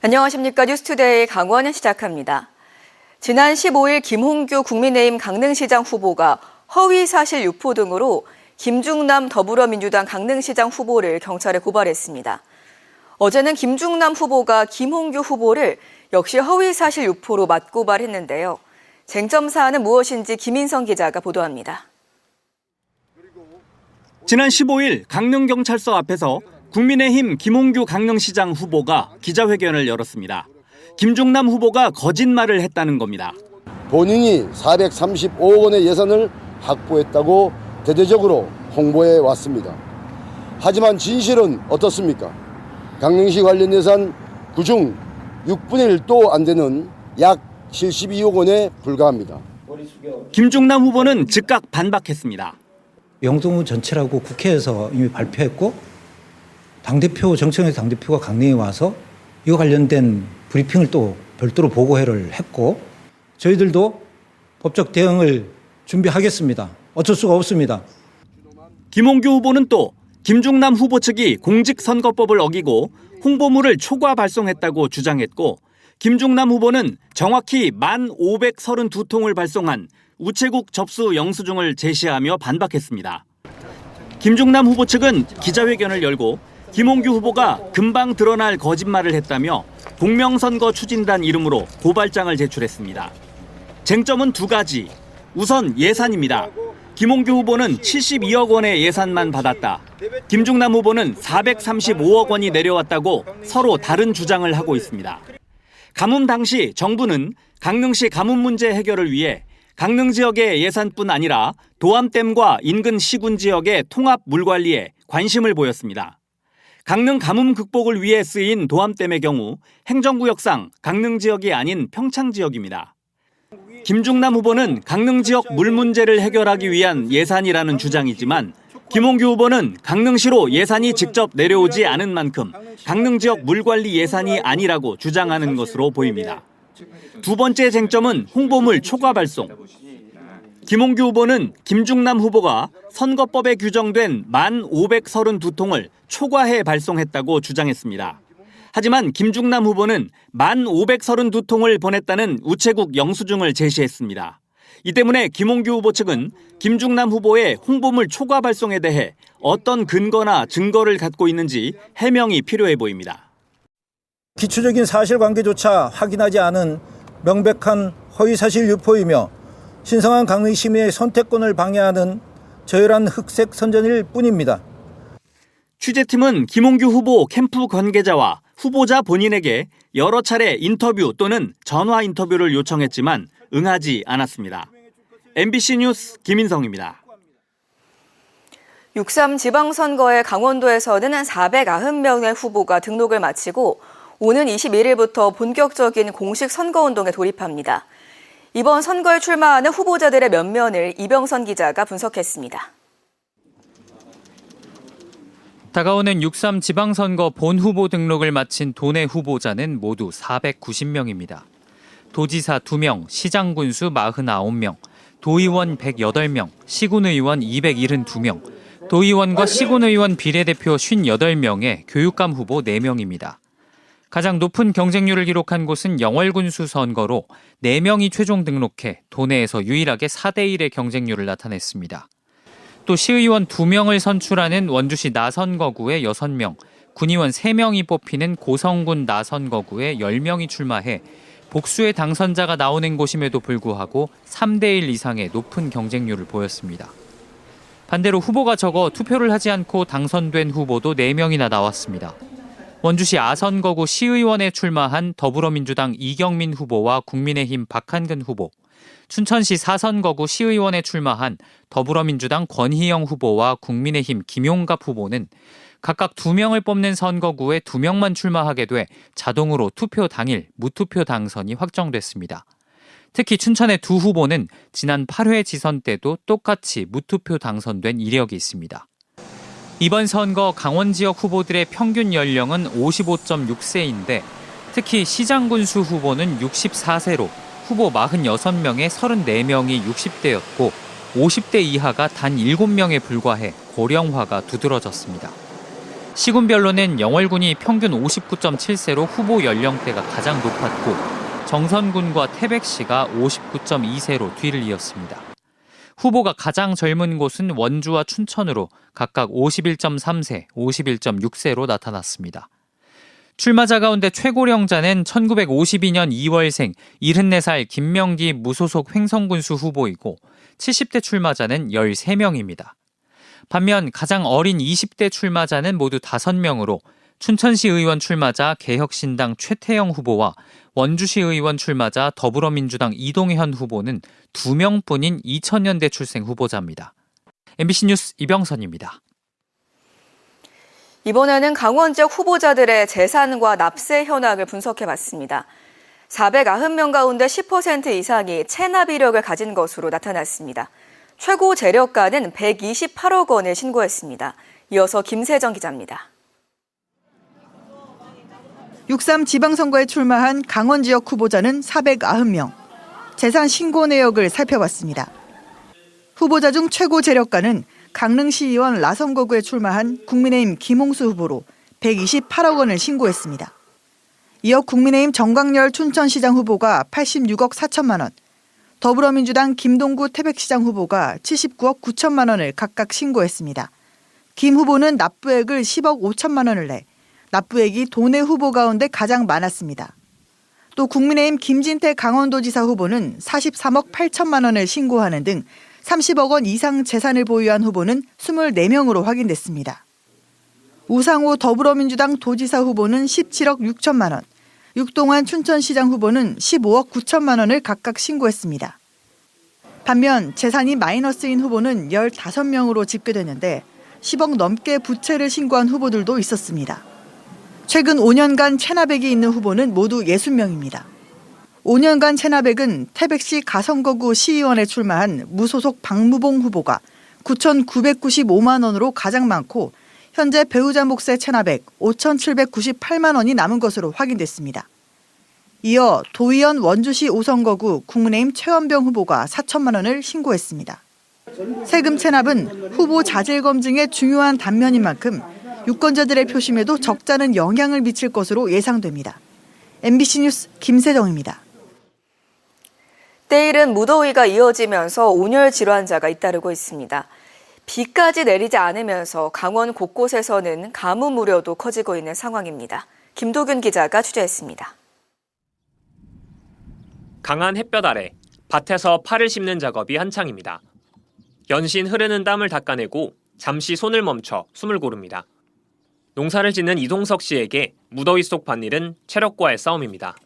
안녕하십니까. 뉴스투데이 강원은 시작합니다. 지난 15일 김홍규 국민의힘 강릉시장 후보가 허위사실 유포 등으로 김중남 더불어민주당 강릉시장 후보를 경찰에 고발했습니다. 어제는 김중남 후보가 김홍규 후보를 역시 허위사실 유포로 맞고발했는데요. 쟁점 사안은 무엇인지 김인성 기자가 보도합니다. 지난 15일 강릉경찰서 앞에서 국민의힘 김홍규 강릉시장 후보가 기자회견을 열었습니다. 김중남 후보가 거짓말을 했다는 겁니다. 본인이 435억 원의 예산을 확보했다고 대대적으로 홍보해 왔습니다. 하지만 진실은 어떻습니까? 강릉시 관련 예산 그중 6분의 1도 안 되는 약 72억 원에 불과합니다. 김중남 후보는 즉각 반박했습니다. 영동구 전체라고 국회에서 이미 발표했고 당대표 정청래 당대표가 강릉에 와서 이거 관련된 브리핑을 또 별도로 보고회를 했고 저희들도 법적 대응을 준비하겠습니다. 어쩔 수가 없습니다. 김홍규 후보는 또 김중남 후보 측이 공직선거법을 어기고 홍보물을 초과 발송했다고 주장했고 김중남 후보는 정확히 1,532통을 발송한 우체국 접수 영수증을 제시하며 반박했습니다. 김중남 후보 측은 기자회견을 열고 김홍규 후보가 금방 드러날 거짓말을 했다며 공명선거 추진단 이름으로 고발장을 제출했습니다. 쟁점은 두 가지. 우선 예산입니다. 김홍규 후보는 72억 원의 예산만 받았다. 김중남 후보는 435억 원이 내려왔다고 서로 다른 주장을 하고 있습니다. 가뭄 당시 정부는 강릉시 가뭄 문제 해결을 위해 강릉 지역의 예산뿐 아니라 도암댐과 인근 시군 지역의 통합 물관리에 관심을 보였습니다. 강릉 가뭄 극복을 위해 쓰인 도암댐의 경우 행정구역상 강릉 지역이 아닌 평창 지역입니다. 김중남 후보는 강릉 지역 물 문제를 해결하기 위한 예산이라는 주장이지만 김홍규 후보는 강릉시로 예산이 직접 내려오지 않은 만큼 강릉 지역 물관리 예산이 아니라고 주장하는 것으로 보입니다. 두 번째 쟁점은 홍보물 초과 발송. 김홍규 후보는 김중남 후보가 선거법에 규정된 1,532통을 초과해 발송했다고 주장했습니다. 하지만 김중남 후보는 1,532통을 보냈다는 우체국 영수증을 제시했습니다. 이 때문에 김홍규 후보 측은 김중남 후보의 홍보물 초과 발송에 대해 어떤 근거나 증거를 갖고 있는지 해명이 필요해 보입니다. 기초적인 사실관계조차 확인하지 않은 명백한 허위사실 유포이며 신성한 강릉 시민의 선택권을 방해하는 저열한 흑색 선전일 뿐입니다. 취재팀은 김홍규 후보 캠프 관계자와 후보자 본인에게 여러 차례 인터뷰 또는 전화 인터뷰를 요청했지만 응하지 않았습니다. MBC 뉴스 김인성입니다. 6.3 지방선거에 강원도에서는 490명의 후보가 등록을 마치고 오는 21일부터 본격적인 공식 선거운동에 돌입합니다. 이번 선거에 출마하는 후보자들의 면면을 이병선 기자가 분석했습니다. 다가오는 6.3 지방선거 본 후보 등록을 마친 도내 후보자는 모두 490명입니다. 도지사 2명, 시장군수 49명, 도의원 108명, 시군의원 272명, 도의원과 시군의원 비례대표 58명에 교육감 후보 4명입니다. 가장 높은 경쟁률을 기록한 곳은 영월군수 선거로 4명이 최종 등록해 도내에서 유일하게 4대1의 경쟁률을 나타냈습니다. 또 시의원 2명을 선출하는 원주시 나선거구에 6명, 군의원 3명이 뽑히는 고성군 나선거구에 10명이 출마해 복수의 당선자가 나오는 곳임에도 불구하고 3대1 이상의 높은 경쟁률을 보였습니다. 반대로 후보가 적어 투표를 하지 않고 당선된 후보도 4명이나 나왔습니다. 원주시 아선거구 시의원에 출마한 더불어민주당 이경민 후보와 국민의힘 박한근 후보, 춘천시 사선거구 시의원에 출마한 더불어민주당 권희영 후보와 국민의힘 김용갑 후보는 각각 2명을 뽑는 선거구에 2명만 출마하게 돼 자동으로 투표 당일 무투표 당선이 확정됐습니다. 특히 춘천의 두 후보는 지난 8회 지선 때도 똑같이 무투표 당선된 이력이 있습니다. 이번 선거 강원 지역 후보들의 평균 연령은 55.6세인데 특히 시장군수 후보는 64세로 후보 46명의 34명이 60대였고 50대 이하가 단 7명에 불과해 고령화가 두드러졌습니다. 시군별로는 영월군이 평균 59.7세로 후보 연령대가 가장 높았고 정선군과 태백시가 59.2세로 뒤를 이었습니다. 후보가 가장 젊은 곳은 원주와 춘천으로 각각 51.3세, 51.6세로 나타났습니다. 출마자 가운데 최고령자는 1952년 2월생 74살 김명기 무소속 횡성군수 후보이고 70대 출마자는 13명입니다. 반면 가장 어린 20대 출마자는 모두 5명으로 춘천시 의원 출마자 개혁신당 최태영 후보와 원주시 의원 출마자 더불어민주당 이동현 후보는 2명뿐인 2000년대 출생 후보자입니다. MBC 뉴스 이병선입니다. 이번에는 강원 지역 후보자들의 재산과 납세 현황을 분석해봤습니다. 490명 가운데 10% 이상이 체납 이력을 가진 것으로 나타났습니다. 최고 재력가는 128억 원을 신고했습니다. 이어서 김세정 기자입니다. 6.3 지방선거에 출마한 강원 지역 후보자는 490명. 재산 신고 내역을 살펴봤습니다. 후보자 중 최고 재력가는 강릉시의원 라선거구에 출마한 국민의힘 김홍수 후보로 128억 원을 신고했습니다. 이어 국민의힘 정광열 춘천시장 후보가 86억 4천만 원, 더불어민주당 김동구 태백시장 후보가 79억 9천만 원을 각각 신고했습니다. 김 후보는 납부액을 10억 5천만 원을 내 납부액이 도내 후보 가운데 가장 많았습니다. 또 국민의힘 김진태 강원도지사 후보는 43억 8천만 원을 신고하는 등 30억 원 이상 재산을 보유한 후보는 24명으로 확인됐습니다. 우상호 더불어민주당 도지사 후보는 17억 6천만 원, 육동환 춘천시장 후보는 15억 9천만 원을 각각 신고했습니다. 반면 재산이 마이너스인 후보는 15명으로 집계됐는데 10억 넘게 부채를 신고한 후보들도 있었습니다. 최근 5년간 체납액이 있는 후보는 모두 60명입니다. 5년간 체납액은 태백시 가선거구 시의원에 출마한 무소속 박무봉 후보가 9,995만 원으로 가장 많고 현재 배우자 몫의 체납액 5,798만 원이 남은 것으로 확인됐습니다. 이어 도의원 원주시 5선거구 국민의힘 최원병 후보가 4천만 원을 신고했습니다. 세금 체납은 후보 자질 검증의 중요한 단면인 만큼 유권자들의 표심에도 적잖은 영향을 미칠 것으로 예상됩니다. MBC 뉴스 김세정입니다. 때이른 무더위가 이어지면서 온열 질환자가 잇따르고 있습니다. 비까지 내리지 않으면서 강원 곳곳에서는 가뭄 우려도 커지고 있는 상황입니다. 김도균 기자가 취재했습니다. 강한 햇볕 아래 밭에서 파를 심는 작업이 한창입니다. 연신 흐르는 땀을 닦아내고 잠시 손을 멈춰 숨을 고릅니다. 농사를 짓는 이동석 씨에게 무더위 속 밭일은 체력과의 싸움입니다.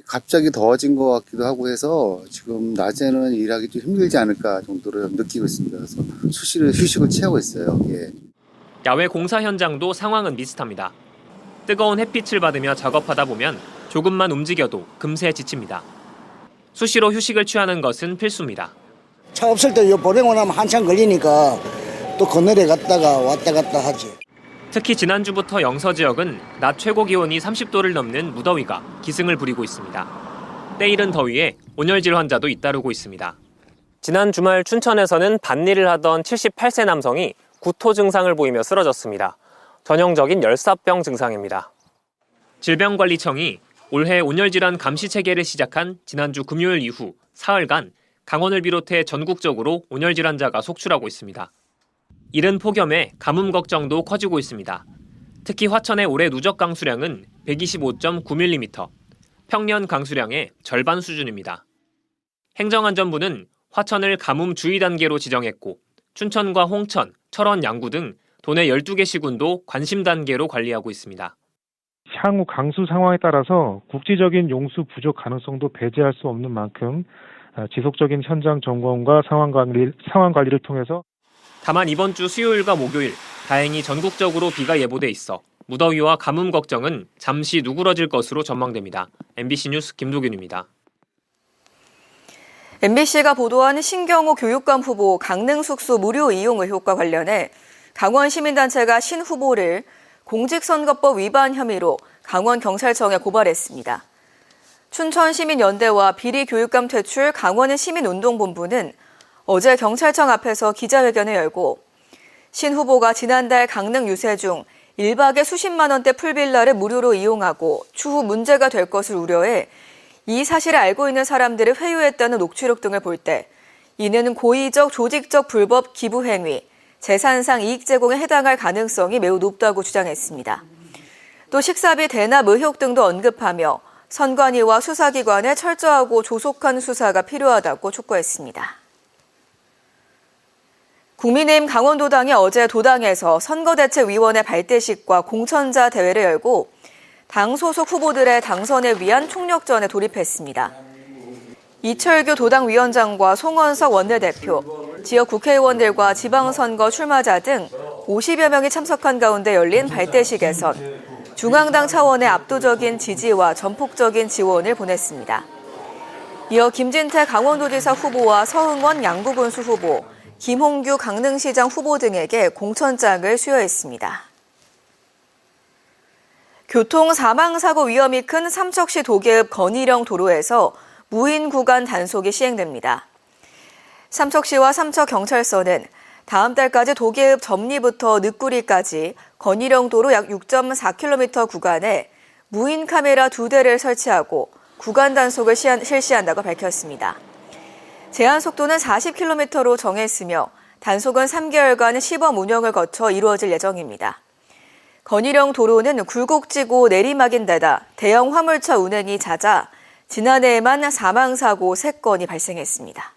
갑자기 더워진 것 같기도 하고 해서 지금 낮에는 일하기 좀 힘들지 않을까 정도로 느끼고 있습니다. 그래서 수시로 휴식을 취하고 있어요. 예. 야외 공사 현장도 상황은 비슷합니다. 뜨거운 햇빛을 받으며 작업하다 보면 조금만 움직여도 금세 지칩니다. 수시로 휴식을 취하는 것은 필수입니다. 차 없을 때 보내고 나면 한참 걸리니까 또 건너래 갔다가 왔다 갔다 하지. 특히 지난주부터 영서 지역은 낮 최고 기온이 30도를 넘는 무더위가 기승을 부리고 있습니다. 때이른 더위에 온열질 환자도 잇따르고 있습니다. 지난 주말 춘천에서는 밭일을 하던 78세 남성이 구토 증상을 보이며 쓰러졌습니다. 전형적인 열사병 증상입니다. 질병관리청이 올해 온열질환 감시 체계를 시작한 지난주 금요일 이후 사흘간 강원을 비롯해 전국적으로 온열질 환자가 속출하고 있습니다. 이른 폭염에 가뭄 걱정도 커지고 있습니다. 특히 화천의 올해 누적 강수량은 125.9mm, 평년 강수량의 절반 수준입니다. 행정안전부는 화천을 가뭄 주의 단계로 지정했고 춘천과 홍천, 철원, 양구 등 도내 12개 시군도 관심 단계로 관리하고 있습니다. 향후 강수 상황에 따라서 국지적인 용수 부족 가능성도 배제할 수 없는 만큼 지속적인 현장 점검과 상황 관리를 통해서 다만 이번 주 수요일과 목요일 다행히 전국적으로 비가 예보돼 있어 무더위와 가뭄 걱정은 잠시 누그러질 것으로 전망됩니다. MBC 뉴스 김도균입니다. MBC가 보도한 신경호 교육감 후보 강릉 숙소 무료 이용 의혹과 관련해 강원시민단체가 신 후보를 공직선거법 위반 혐의로 강원경찰청에 고발했습니다. 춘천시민연대와 비리교육감 퇴출 강원의 시민운동본부는 어제 경찰청 앞에서 기자회견을 열고 신 후보가 지난달 강릉 유세 중 1박에 수십만 원대 풀빌라를 무료로 이용하고 추후 문제가 될 것을 우려해 이 사실을 알고 있는 사람들을 회유했다는 녹취록 등을 볼 때 이는 고의적 조직적 불법 기부 행위, 재산상 이익 제공에 해당할 가능성이 매우 높다고 주장했습니다. 또 식사비 대납 의혹 등도 언급하며 선관위와 수사기관의 철저하고 조속한 수사가 필요하다고 촉구했습니다. 국민의힘 강원도당이 어제 도당에서 선거대책위원회 발대식과 공천자 대회를 열고 당 소속 후보들의 당선을 위한 총력전에 돌입했습니다. 이철규 도당위원장과 송원석 원내대표, 지역 국회의원들과 지방선거 출마자 등 50여 명이 참석한 가운데 열린 발대식에선 중앙당 차원의 압도적인 지지와 전폭적인 지원을 보냈습니다. 이어 김진태 강원도지사 후보와 서흥원 양구군수 후보, 김홍규 강릉시장 후보 등에게 공천장을 수여했습니다. 교통 사망사고 위험이 큰 삼척시 도계읍 건의령 도로에서 무인 구간 단속이 시행됩니다. 삼척시와 삼척경찰서는 다음 달까지 도계읍 점리부터 늑구리까지 건의령 도로 약 6.4km 구간에 무인 카메라 2대를 설치하고 구간 단속을 실시한다고 밝혔습니다. 제한 속도는 40km로 정했으며 단속은 3개월간 시범 운영을 거쳐 이루어질 예정입니다. 건의령 도로는 굴곡지고 내리막인데다 대형 화물차 운행이 잦아 지난해에만 사망사고 3건이 발생했습니다.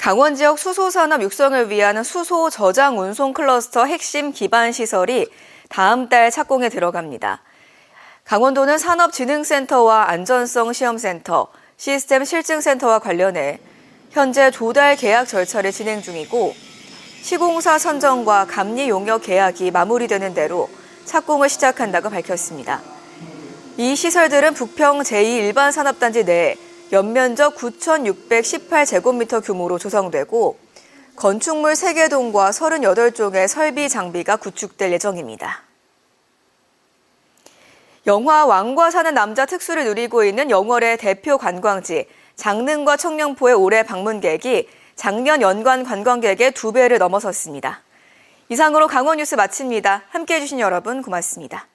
강원 지역 수소산업 육성을 위한 수소 저장 운송 클러스터 핵심 기반 시설이 다음 달 착공에 들어갑니다. 강원도는 산업진흥센터와 안전성시험센터, 시스템 실증센터와 관련해 현재 조달 계약 절차를 진행 중이고 시공사 선정과 감리 용역 계약이 마무리되는 대로 착공을 시작한다고 밝혔습니다. 이 시설들은 부평 제2일반산업단지 내에 연면적 9,618제곱미터 규모로 조성되고 건축물 3개 동과 38종의 설비 장비가 구축될 예정입니다. 영화 왕과 사는 남자 특수를 누리고 있는 영월의 대표 관광지 장릉과 청룡포의 올해 방문객이 작년 연간 관광객의 2배를 넘어섰습니다. 이상으로 강원 뉴스 마칩니다. 함께해 주신 여러분 고맙습니다.